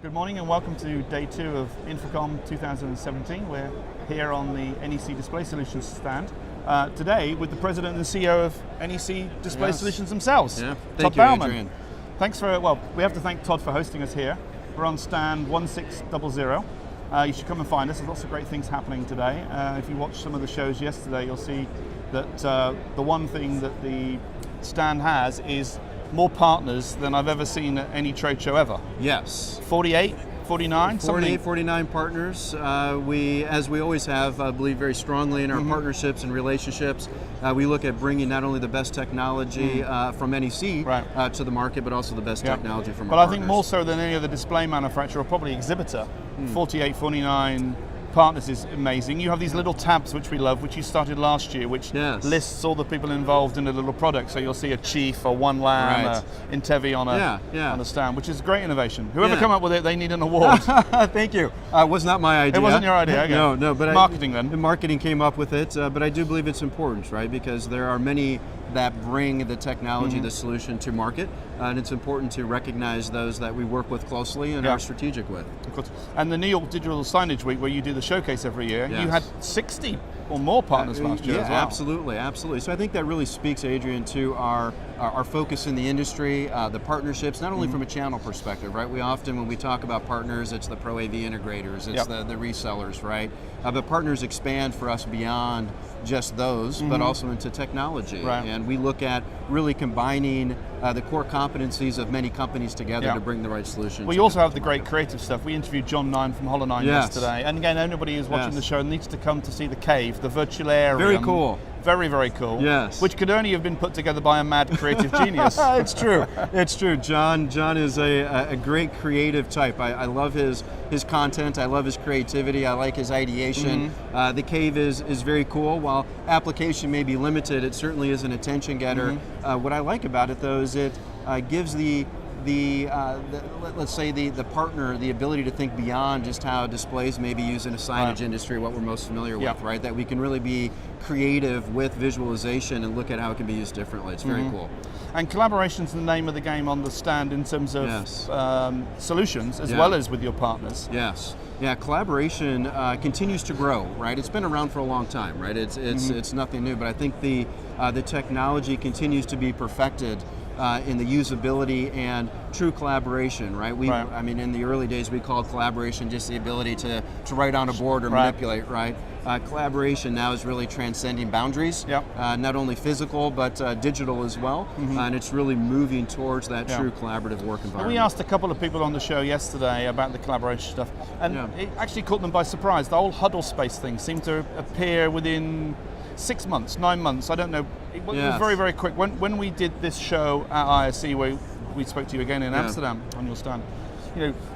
Good morning and welcome to day 2 of Infocom 2017. We're here on the NEC Display Solutions stand today with the President and CEO of NEC Display Solutions themselves, Todd Bouman. Adrian. Thanks for, well, we have to thank Todd for hosting us here. We're on stand 1600. You should come and find us. There's lots of great things happening today. If you watched some of the shows yesterday, you'll see that the one thing that the stand has is more partners than I've ever seen at any trade show ever. Yes. 48, 49? 48, 49 partners. We, as we always have, believe very strongly in our partnerships and relationships. We look at bringing not only the best technology from NEC to the market, but also the best technology from our partners. But I think more so than any other display manufacturer, or probably exhibitor, 48, 49 partners is amazing. You have these little tabs which we love, which you started last year, which lists all the people involved in a little product. So you'll see a Chief, a One Lam, Intevi on a stand, which is great innovation. Whoever come up with it, they need an award. Thank you. It was not my idea. It wasn't your idea. Okay. No, but marketing then. The marketing came up with it, but I do believe it's important, right? Because there are many that bring the technology, the solution to market, and it's important to recognize those that we work with closely and are strategic with. Of course. And the New York Digital Signage Week, where you do the showcase every year, you had 60 or more partners last year as well. Absolutely, absolutely. So I think that really speaks, Adrian, to our focus in the industry, the partnerships, not only from a channel perspective, right? We often, when we talk about partners, it's the Pro AV integrators, it's the resellers, right? But partners expand for us beyond just those, but also into technology. And we look at really combining the core competencies of many companies together to bring the right solution. We also have the great creative stuff. We interviewed John Nine from Hollow 9 yesterday. And again, anybody who's watching the show needs to come to see the cave, the virtualarium. Very cool. Very, very cool. Yes. Which could only have been put together by a mad creative genius. It's true. It's true. John is a great creative type. I love his content. I love his creativity. I like his ideation. The cave is very cool. While application may be limited, it certainly is an attention getter. What I like about it, though, is it gives let's say the partner the ability to think beyond just how displays may be used in a signage industry, what we're most familiar with, right? That we can really be creative with visualization and look at how it can be used differently. It's very cool. And collaboration's the name of the game on the stand in terms of solutions as well as with your partners. Yeah, collaboration continues to grow, right? It's been around for a long time, right? It's nothing new, but I think the technology continues to be perfected in the usability and true collaboration, right? I mean, in the early days, we called collaboration just the ability to write on a board or manipulate, right? Collaboration now is really transcending boundaries, not only physical, but digital as well, and it's really moving towards that true collaborative work environment. We asked a couple of people on the show yesterday about the collaboration stuff, and it actually caught them by surprise. The whole huddle space thing seemed to appear within 6 months, 9 months, I don't know. It was very, very quick. When we did this show at ISE, where we spoke to you again in Amsterdam on your stand,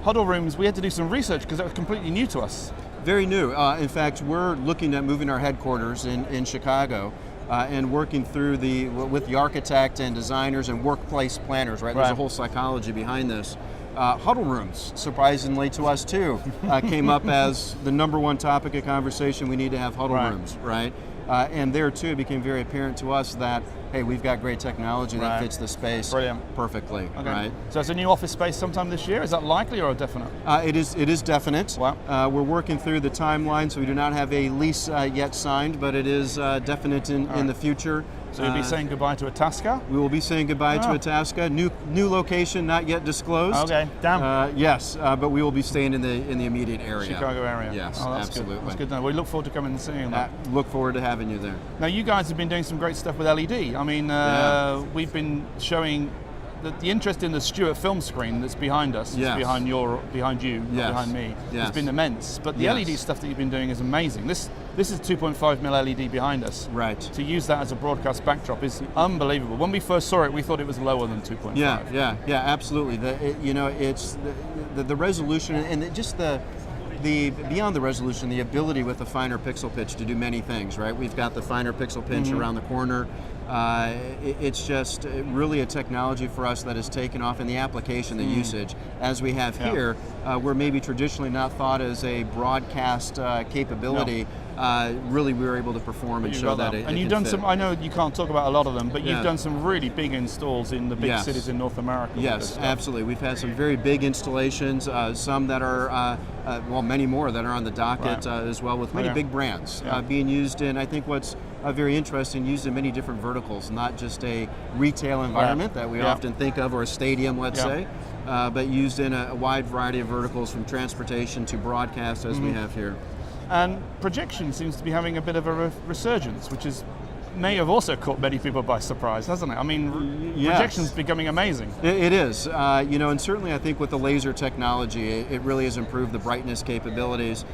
huddle rooms, we had to do some research because that was completely new to us. Very new. In fact, we're looking at moving our headquarters in Chicago and working through with the architect and designers and workplace planners, right? There's a whole psychology behind this. Huddle rooms, surprisingly to us too, came up as the #1 topic of conversation. We need to have huddle rooms, right? And there too, it became very apparent to us that, hey, we've got great technology that fits the space perfectly, right? So it's a new office space sometime this year. Is that likely or definite? It is definite. Wow. We're working through the timeline, so we do not have a lease yet signed, but it is definite in the future. So you'll be saying goodbye to Itasca? We will be saying goodbye to Itasca. New location, not yet disclosed. Okay, damn. Yes, but we will be staying in the immediate area. Chicago area. Yes, absolutely. That's good to know. We look forward to coming and seeing that. Look forward to having you there. Now, you guys have been doing some great stuff with LED. I mean, we've been showing the interest in the Stuart film screen that's behind us, behind you, behind me, has been immense. But the LED stuff that you've been doing is amazing. This is 2.5 mil LED behind us. Right. To use that as a broadcast backdrop is unbelievable. When we first saw it, we thought it was lower than 2.5. Yeah, absolutely. It's the resolution and just the beyond the resolution, the ability with the finer pixel pitch to do many things, right? We've got the finer pixel pitch around the corner. It's just really a technology for us that has taken off in the application, the usage, as we have here, where maybe traditionally not thought as a broadcast capability. really we were able to perform and show that. And you've done some. I know you can't talk about a lot of them, but you've done some really big installs in the big cities in North America. Yes, absolutely. We've had some very big installations. Some that are well, many more that are on the docket as well, with many big brands being used in. I think what's very interesting, used in many different verticals, not just a retail environment that we often think of, or a stadium, let's say, but used in a wide variety of verticals, from transportation to broadcast, as we have here. And projection seems to be having a bit of a resurgence, which may have also caught many people by surprise, hasn't it? I mean, projection's becoming amazing. It is, and certainly I think with the laser technology, it really has improved the brightness capabilities.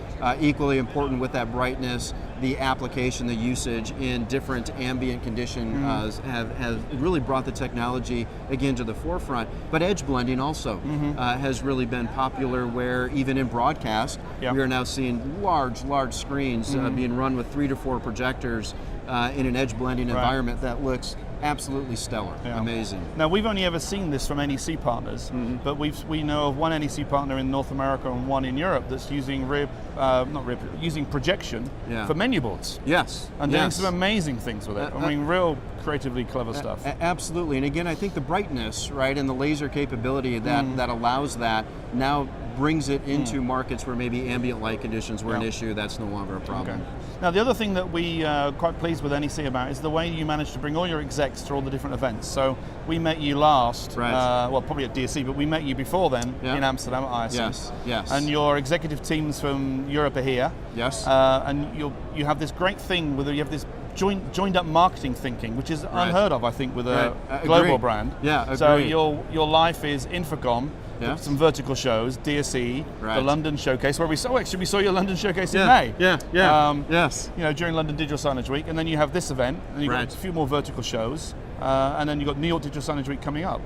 Equally important with that brightness, the application, the usage in different ambient conditions have really brought the technology again to the forefront. But edge blending also has really been popular, where even in broadcast, we are now seeing large screens being run with 3 to 4 projectors in an edge blending environment that looks absolutely stellar, amazing. Now, we've only ever seen this from NEC partners, but we know of one NEC partner in North America and one in Europe that's using using projection for menu boards. Yes. And doing some amazing things with it. I mean, real creatively clever stuff. Absolutely. And again, I think the brightness, right, and the laser capability that allows that now brings it into markets where maybe ambient light conditions were an issue. That's no longer a problem. Okay. Now, the other thing that we are quite pleased with NEC about is the way you managed to bring all your execs to all the different events. So we met you last, well, probably at DSC, but we met you before then in Amsterdam at ISE. Yes. And your executive teams from Europe are here. Yes. And you have this great thing where you have this joined up marketing thinking, which is unheard of, I think, with a global brand. So your life is Infocom, some vertical shows, DSE, the London Showcase, where we saw your London Showcase in May. Yes. During London Digital Signage Week, and then you have this event, and you've got a few more vertical shows, and then you've got New York Digital Signage Week coming up.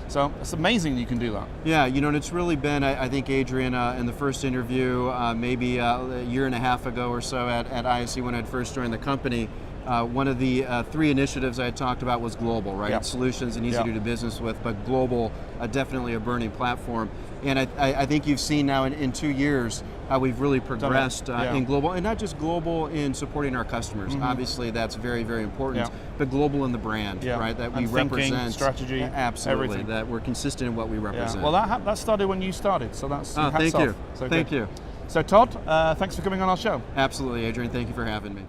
So it's amazing that you can do that. And it's really been, I think, Adrian, in the first interview, maybe a year and a half ago or so at ISE when I'd first joined the company, one of the 3 initiatives I had talked about was global, right? Solutions and easy to do business with, but global, definitely a burning platform. And I think you've seen now in 2 years how we've really progressed in global, and not just global in supporting our customers. Obviously, that's very, very important, but global in the brand, right? That we represent. Strategy, absolutely, everything. That we're consistent in what we represent. Well, that started when you started, so that's thank you. So thank you. So Todd, thanks for coming on our show. Absolutely, Adrian. Thank you for having me.